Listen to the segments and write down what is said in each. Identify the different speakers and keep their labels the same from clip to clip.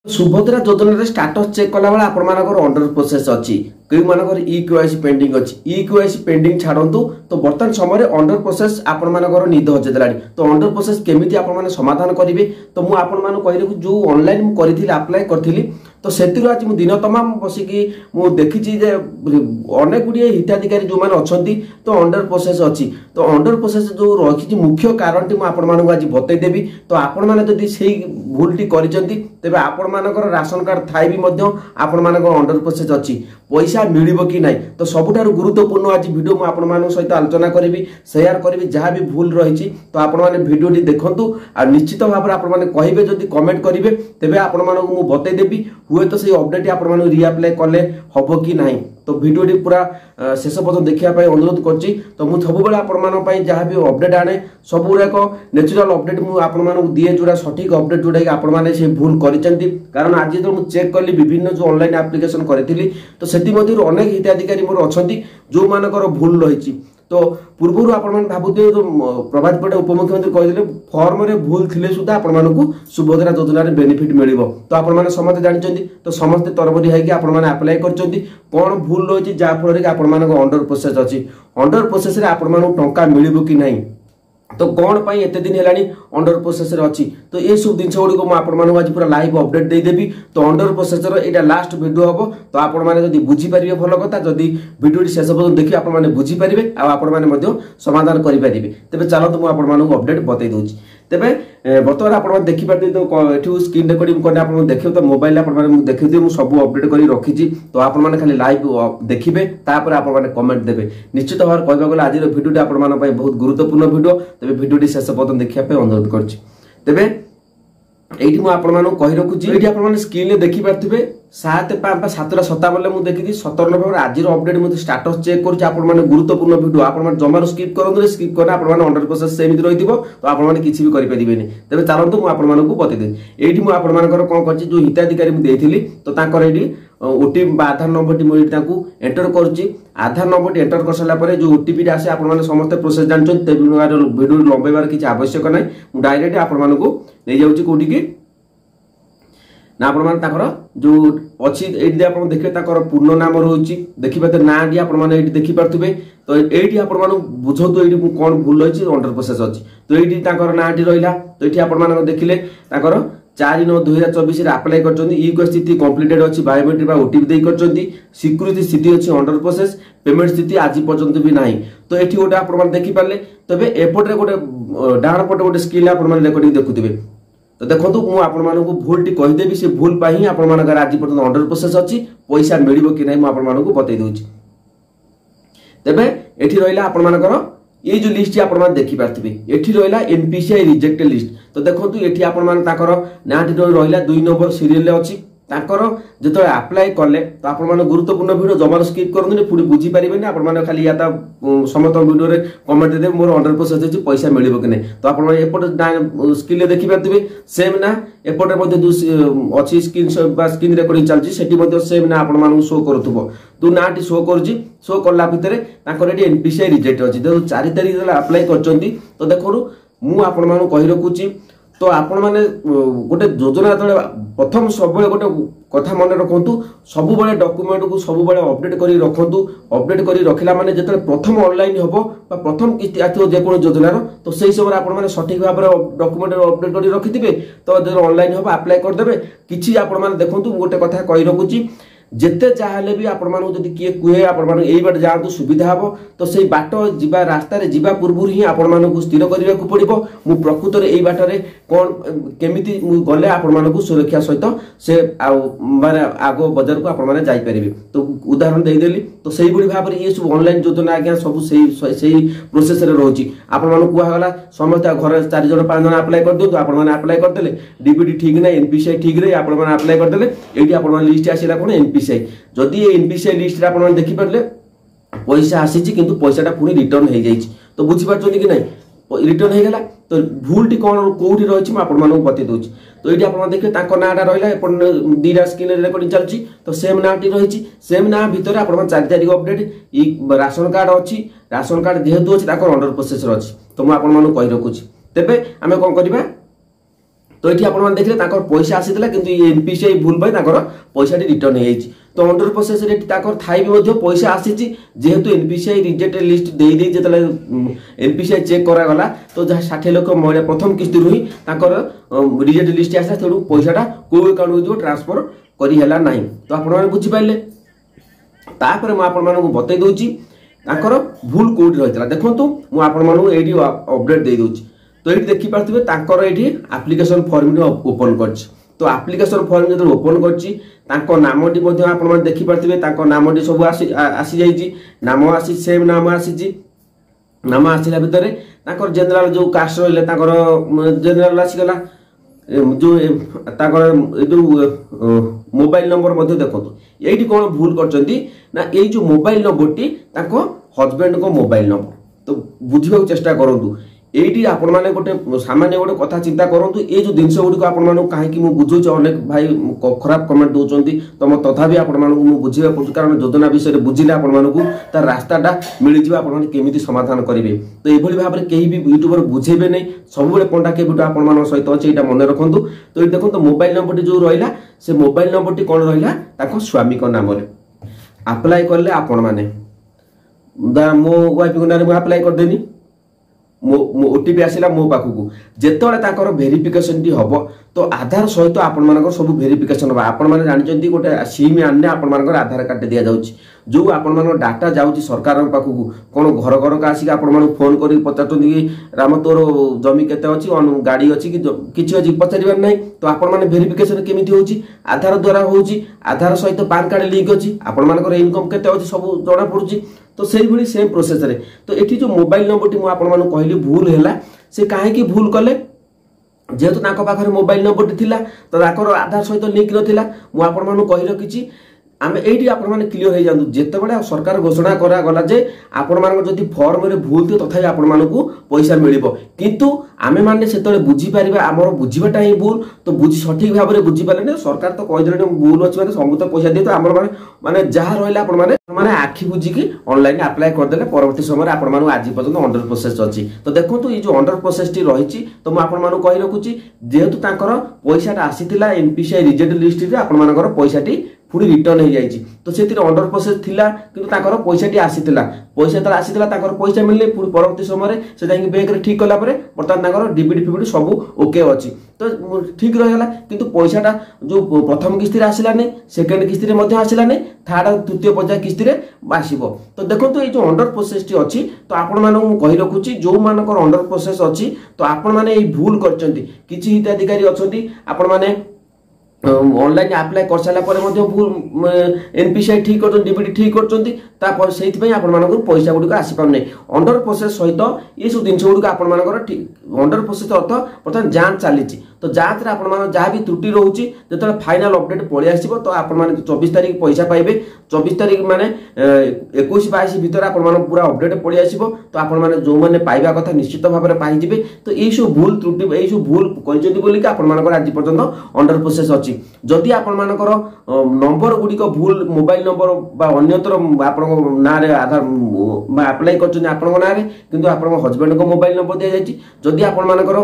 Speaker 1: सुभद्रा योजना status check कला बेला आपर under process अच्छी कई मानकर इक्यूआईसी पेंडिंग अच्छी इक्यूआईसी पेंडिंग छाड़ू तो बर्तमान समय अंडर प्रोसेस आपर निद हजेला तो अंडर प्रोसेस केमी आप समाधान करेंगे तो मुझे कही जो ऑनलाइन करी अप्लाई करी तो से आज मुझे दिन तमाम बसिकी देखी अनेक गुड़िए हिताधिकारी जो मैंने अच्छा तो अंडर प्रोसेस अच्छी तो अंडर प्रोसेस जो रखी मुख्य कारण टी मुझे आज बतईदेवी तो आपण मैंने जदि से भूलटी तेज आपण मानकर राशन कार्ड थाई भी आपण मानकर अंडर प्रोसेस अच्छी पैसा मिलिबो कि नहीं तो सबुठार गुरुत्वपूर्ण आज वीडियो मु आपण मान सहित आलोचना करी शेयर करी जहाँ भी भूल रही तो आपण मैंने भिडियोटी देखु आ निश्चित भाव में आपण मैंने कहे जदि कमेंट करेंगे तेज आपण मानक मु बतईदेवी हुए तो से अपडेट आपण मान रिअप्लाई कले हम कि नहीं तो भिडियोटी पूरा शेष पर्यटन देखापी अनुरोध करुँची तो मुझे सबुबले आपण जहाँ भी अपडेट आने सब गुड़ाक नेचुराल अपडेट मुझे दिए जोड़ा सठिक अपडेट जोटा कि आपण मैंने से भूल करिसेंती कारण आज जो मुझे चेक कली विभिन्न जो ऑनलाइन एप्लिकेशन करी तो से अनेक हिताधिकारी मोर अच्छा जो मानकर भूल रही तो पूर्व आपण भावुए जो प्रभात परिडा उपमुख्यमंत्री कहते फर्म रे भूल थिले सुधा आपण मानकु सुभद्रा योजना बेनिफिट मिलिबो तो आपण माने समस्त जानचंती तो समस्त तरबरी है कि आपण माने अप्लाई करचंती कोन भूल रही जा फल रे आपण मानक अंडर प्रोसेस अछि अंडर प्रोसेस रे आपण मानकु टंका मिलिबो कि नहीं तो कौन पाई एते दिन हेलानी अंडर प्रोसेस रे अछि तो ये सब जिनस गुडी को आपण मानकु आज पूरा लाइव अपडेट दे देबी तो अंडर प्रोसेस रे एटा लास्ट वीडियो हबो तो आपण माने जदी बुझी परिबे भलो कथा जदी वीडियो शेष पर्यंत देखि आपण माने बुझी परिबे आ आपण माने मध्ये समाधान करि परिबे तबे चलो तो आपण मानकु अपडेट बतै दोछि तेबे बर्तमान आप देखिपारे तो ये स्क्रीन रेकर्डिंग करने आप देखिए तो मोबाइल देखिए मुझे सब अपडेट कर रखी तो आपने खाली लाइव देखिए तापर आप कमेंट देवे निश्चित भाव कहना गले आज भिडियोटी आपण बहुत गुरुत्वपूर्ण भिडियो तेज भिडियोटी शेष पर्यटन देखापी अनुरोध करुँच तेरे ये मुझे कही रखुची ये स्क्रीन देखिपे 7:57 मुझे देखी 17 नवेम्बर आज अपडेट मुझे स्टाटस चेक कर गुरुत्वपूर्ण भिडियो आप जमार स्किप करूँ स्किप करना अंडर प्रोसेस सेमती रही तो आपने किसी भी करेंगे तेज चलते मुझे बतईदेवी ये मुझे कौन कर जो हिताधिकारी मुझे तो ये ओटीपी आधार नंबर टी मुझे एंटर करुच्ची आधार नंबर टी एंटर कर सारापर जो ओटीपी आसे आपने समस्त प्रोसेस जानते भिडियो लंबेबार किसी आवश्यक ना मुझे डायरेक्ट आपको कौटी की ना आप जो अच्छी ये आप देखिए पूर्ण नाम रही देखिए ना टी आप देखिपे तो ये आप बुझे ये कौन भूल रही अंडर प्रोसेस अच्छी तो ये ना टी रहा तो ये आप देखिले 4/9/2024 अप्लाई कर स्थिति कंप्लीटेड अच्छी बायोमेट्रिक ओटीपी कर स्वीकृति स्थिति अच्छी अंडर प्रोसेस पेमेंट स्थिति आज पर्यंत भी ना तो ये गोटे आप देखिपारे तेज एपटे गोटे डाण पटे गोटे स्किल आप रेकर्डिंग देखुए तो देखो मुझे भूल टी कहीदेवी से भूल ही आज पर्यटन अंडर प्रोसेस अच्छी पैसा मिल कि नहीं मुझे बतई दूसरी तेरे ये रहा आपर ये जो लिस्ट आप देखिपारे ये रहा एनपीसीआई रिजेक्टेड लिस्ट तो देखो ये आप ना रहा 2 नंबर सीरियल अच्छी जो अप्लाई कले तो आप गुरुत्वपूर्ण भिडियो जमार स्किप करूँ पुणी बुझीपारे आप खाली या समस्त भिडियो कमेंट देते मोर अंडर प्रोसेस अच्छी पैसा मिल कि नहीं तो आप स्क्रीन देखिपारे सेम ना एपटे जो अच्छी स्क्रीन रेकर्डिंग चलती सेम ना आप शो करुव तो ना टी शो कर शो कला भितर एनपीसीआई रिजेक्ट अच्छी जो 4 तारिख अप्लाई कर तो देखो मुझे कही रखुची तो आपण मैंने गोटे योजना जो प्रथम सब गोटे कथा मन रखु सब डॉक्यूमेंट को सब अपडेट कर रखु अपडेट कर रखला माने जो प्रथम ऑनलाइन हम प्रथम किस्ती आसो जेको योजनार तो सही समय आप सठिक भाव में डॉक्यूमेंट अपडेट कर रखिथे तो जो ऑनलाइन हम अप्लाई करदे किसी आप देखो गोटे कथा कही रखुची जिते चाहे भी आपण किए कहे आपण यही बाट जातु सुविधा हम तो से बाट जा रास्त जा पूर्व ही आपण स्थिर करने को पड़ो मु प्रकृत में यही बाटर कौन केमी गले आपण सुरक्षा सहित से माने आग बजार को आपण जापर तो उदाहरण देदेली तो से भाव में ये सब ऑनलाइन योजना आज्ञा सब से प्रोसेस रोचे आपण कहगला समस्त घर 4 जन 5 जन अप्लाई कर दिखाँ आपण अप्लाई करदे डीबीटी ठीक ना एनपीसीआई ठीक रही आपण अप्लाई करदे ये आप लिस्ट आसला कौन एनपीसीआई जदि एनपीसीआई लिस्ट आप देखिपारे पैसा आसी किंतु पैसाटा पुणी रिटर्न हो जाए तो बुझीपार कि नहीं रिटर्न हो गला तो भूल टी कौन कौटी रही मुझे बतई दूसरी तो ये आप देखिए नाटा रहा दीटा स्क्रीन रेकर्डिंग चलती तो सेम ना टी रही सेम ना भितर आप 4 तारिख अपडेट राशन कार्ड अच्छी राशन कार्ड जेहेतु अच्छी अंडर प्रोसेस अच्छी तो मुझे कही रखुची तेरे आम कौन करवा तो ये आपन देखले ताकर पैसा आसीला किंतु एनपीसीआई भूल पाई ताकर पैसाटी रिटर्न हो जाइछि तो अंडर प्रोसेस रे ताकर थाई भी मध्य पैसा आसीछि जेहेतु एनपीसीआई रिजेक्टेड लिस्ट देई देई जेतले एनपीसीआई चेक करा गला तो जहा 60 लाख महिला प्रथम किस्ती रुही ताकर रिजेक्टेड लिस्ट आसा तेडु पैसाटा को अकाउंट जो ट्रांसफर करी हला नाही तो आपन माने बुझि पाइले तापर म आपन मानकु बतै दोछि ताकर भूल कोड रहितला देखंतु मु आपन मानकु एडी अपडेट दे दोछि तो ये देखि पारथिबे ताकर एठी एप्लिकेशन फॉर्म ओपन करछि तो एप्लिकेशन फॉर्म जदि ओपन करछि ताको नामटी मध्ये आपण माने देखि पारथिबे ताको नामटी सब आसी जाईछि नाम आसी सेम नाम आसीछि नाम आसिला भितरे ताकर जनरल जो कास्ट रहले ताकर जनरल आसी गला जो ताकर जो मोबाइल नंबर मध्ये देखंतु एठी कोन भूल करचंती ना एई जो मोबाइल नंबरटी ताको हस्बैंड को मोबाइल नंबर तो बुझिबा चेष्टा करंतु एटी आपण माने गोटे सामान्य गोटे कथा चिंता करंतु ए जो जिंस गुडी को आपण माने काहे कि मु बुझुछ अनेक भाई खराब कमेंट दोचंती तो म तथापि आपण माने मु बुझिबा पड़छ कारण योजना विषय बुझिले आपण माने तार रास्ताटा मिल जिवा आपण माने केमिति समाधान करिवे तो ए भली भाबरे केही भी यूट्यूबर बुझेबे नै सब बेले कोनटा के वीडियो आपण माने सहित अछि एटा मने रखंतु तो ए देखंतु मोबाइल नंबर जो रहिला से मोबाइल नंबर कोन रहिला ताको स्वामी को नाम रे अप्लाई करले आपण माने मो वाइफ को नाम अप्लाई कर देनी ओटीपी आसिला मो पाखु जेतोले ताकर वेरिफिकेशन टी हबो तो आधार सहित आपण मानकर सब वेरिफिकेशन हबा आपण माने जानि चंती गोटे सिम आनने आपण मानकर आधार कार्ड दिया जाउची जो आपण मानकर डाटा जाउची सरकार पाखु कोन घर घर का आसी आपण माने फोन करी पचातोंदी कि राम तोर जमी केते अछि गाड़ी अछि कि किछि अछि पचारिबार नै तो आपण माने वेरिफिकेशन केमिति होउची आधार द्वारा होउची आधार सहित पैन कार्ड लिंक अछि आपण मानकर इनकम केते अछि सब जणा पडुची तो सेही भली सेम प्रोसेस रे तो एठी जो मोबाइल नंबर टी मु आपण माने कहली भूल हैला से काहे कि भूल कले जेहेतु ताको पाखरे मोबाइल नंबर टी थिला तो ताकर आधार सहित लिंक नथिला मु आपण माने कहि रखिछि आमे एठी आपण माने क्लियर हे जांदु जेते बडा सरकार घोषणा करा गला जे आपण माने जदि फॉर्म रे भूल थियो तथापि आपण मानकु पैसा मिलिबो किंतु आमे माने सेतले बुझी परिबा हमर बुझीबाटा ही भूल तो बुझी सठिक भाबरे बुझी पाले ने सरकार तो कहि देले भूल अछि माने समस्त पैसा दे तो हमर माने माने जहा रहइला आपण माने आखि बुझी कि ऑनलाइन अप्लाई कर देले परवर्ती समय आपण मानु आज पर्यंत अंडर प्रोसेस अछि तो देखंतु ई जो अंडर प्रोसेस टी रहिछि तो म आपण मानु कहि रखुछि जेहेतु ताकर पैसाटा आसीतिला एनपीसीआई रिजेक्ट लिस्ट रे आपण मानकर पैसाटी पुणी रिटर्न हो जाइए तो से अंडर प्रोसेस थिला किंतु ताकर पैसाटी आसीतिला पैसा तला आसीतिला ताकर पैसा मिलले पुणी परवर्ती समय से जाई बैंक रे ठीक कला परे बर्तमान ताकर डीबीडी फीबीडी सब ओके अछि तो ठीक रहला किंतु पैसाटा जो प्रथम किस्ती रे आसिला नै सेकंड किस्ती रे मध्ये आसिला नै थर्ड तृतीय पर्याय किस्ती रे आसीबो तो देखंतु ए जो अंडर प्रोसेस टी अछि तो आपण मानक मु कहि रखुछि जो मानकर अंडर प्रोसेस अछि तो आपण माने ए भूल करचंती किछि हिताधिकारी अछंती आपण माने ऑनलाइन अप्लाई कर साला परे मध्ये भूल एनपीसीआई ठीक करछन डीबीडी ठीक करछंती तापर सेति पय आपण मानकर पैसा गुडी आसी पाउ नै अंडर प्रोसेस सहित ये सब दिन गुडी आपण मानकर ठीक अंडर प्रोसेस अर्थ प्रथम जांच चलीछि तो जांच रे आपण मान जहा भी त्रुटि रहउछि जेतले फाइनल अपडेट पळि आसीबो तो आपण माने 24 तारिख पैसा पाइबे 24 तारिख माने 21 22 भीतर आपण मान पूरा अपडेट पळि आसीबो तो आपण माने जो माने पाइबा कथा निश्चित भाबरे पाइ जिबे तो ए सब भूल त्रुटि ए सब भूल कहिजंती बोली कि आपण मानकर आज पर्यंत अंडर प्रोसेस अछि जदि आपण मानकर नंबर गुडी को भूल मोबाइल नंबर बा अन्यतर आपण ना रे आधार अप्लाई करछन आपण ना रे किंतु आपण हस्बैंड को मोबाइल नंबर दिया जायछि जदि आपण मानकर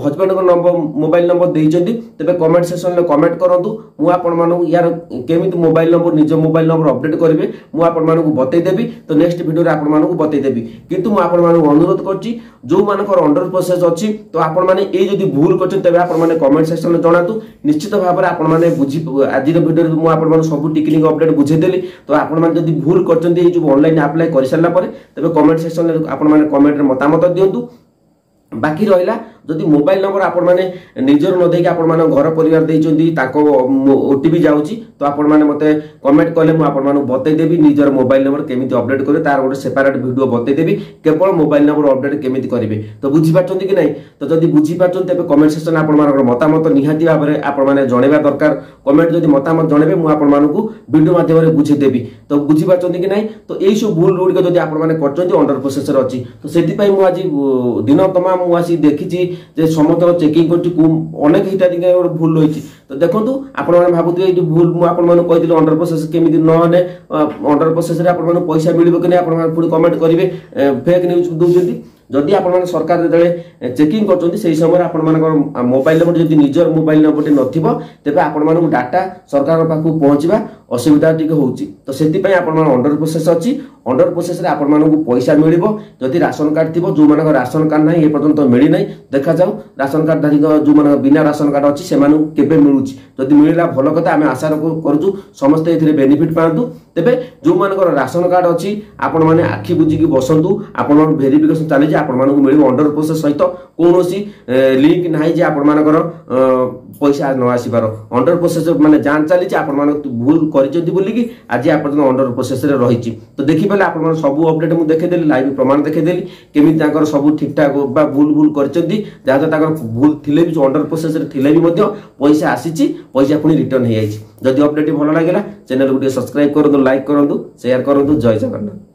Speaker 1: हस्बैंड को नंबर मोबाइल नंबर देइछंती तबे कमेंट सेक्शन में कमेंट करंतु मु आपण मानू यार केमिति मोबाइल नंबर निज मोबाइल नंबर अपडेट करिवे मु आपण मानू बतै देबी तो नेक्स्ट वीडियो रे आपण मानू बतै देबी किंतु मु आपण मानू अनुरोध करछि जो मानकर अंडर प्रोसेस अछि तो आपण माने ए जदि भूल करछन तबे आपण माने कमेंट सेक्शन में जणातु निश्चित भाबरे आपण माने बुझी आज वीडियो रे मु आपण मानू सब टेक्निक अपडेट बुझै देली तो आपण माने जदि भूल करछन ए जो ऑनलाइन अप्लाई करि सारला परे तबे कमेंट सेक्शन रे आपण माने कमेंट रे मतामत दियंतु बाकी रहिला जदि मोबाइल नंबर आपण माने निजर न देके आपण माने घर परिवार देइचंदी ताको ओटीपी जाउची तो आपण माने मते कमेंट करले मु आपण माने बतै देबी निजर मोबाइल नंबर केमिति अपडेट करे तार गोटे सेपरेट वीडियो बतै देबी केवल मोबाइल नंबर अपडेट केमिति करिवे तो बुझी पाछंती कि नै तो जदि बुझी पाछन तबे कमेंट सेक्शन आपण मानकर मतामत निहाती भाबरे आपण माने जणेबा दरकार कमेंट जदि मतामत जणेबे मु आपण मानकू वीडियो माध्यम रे बुझी देबी तो बुझी पाछंती कि नै तो एई सब भूल रोड के जदि आपण माने करचंती अंडर प्रोसेस रे अछि तो सेति पई मु आज दिन तमाम मु आसी देखिची जे समतल चेकिंग करछि अनेक हिताधिकारी भूल रहिछि तो देखंतु आपण माने भाबुथि ए भूल मु आपण माने कहि दिले अंडर प्रोसेस केमिति न होने अंडर प्रोसेस रे आपण माने पैसा मिलिबो कि नै आपण माने पुनी कमेंट करिवे फेक न्यूज दोजंती जदि आपण सरकार जो चेकिंग कर समय आपण मोबाइल नंबर जदि निजर मोबाइल नंबर नथिबो तेबे आपण मानक डाटा सरकार पाखु पहुंचबा असुविधा टिके होउची तो सेति पय आपण मान अंडर प्रोसेस अछि अंडर प्रोसेस रे आपण मानक पैसा मिलिबो जदि राशन कार्ड थिबो जो मानक राशन कार्ड नाही ए पर्यंत मिली नाही देखा जाऊ राशन कार्ड धारी जो मानक बिना राशन कार्ड अछि से मानक केबे मिलुची जदि मिलिला भलो कथा आमे आशा करूछु समस्त एथिरे बेनिफिट पांतु तेबे जो मानक राशन कार्ड अछि आपण माने आखि बुझी की बसंतु आपण मान वेरिफिकेशन चली जे आपण मानक मिलिबो अंडर प्रोसेस सहित कोनोसी लिंक नाही जे आपण मानकर पैसा न आसीबार अंडर प्रोसेस माने जान चली जे आपण मानक भूल करिसेंती बोली कि आज आपण अंडर प्रोसेस रे रहिची तो देखि पले आपण मान सब अपडेट मु देखे देली लाइव प्रमाण देखे देली केमि ताकर सब ठीक ठाक बा भूल करिसेंती जहा ताकर भूल थिले भी अंडर प्रोसेस रे थिले भी मध्य पैसा आसीची पैसा पुनी रिटर्न हे आइची जदि अपडेट भलो लागेला चैनल को सब्सक्राइब करंतु लाइक करंतु शेयर करंतु जय जगन्नाथ।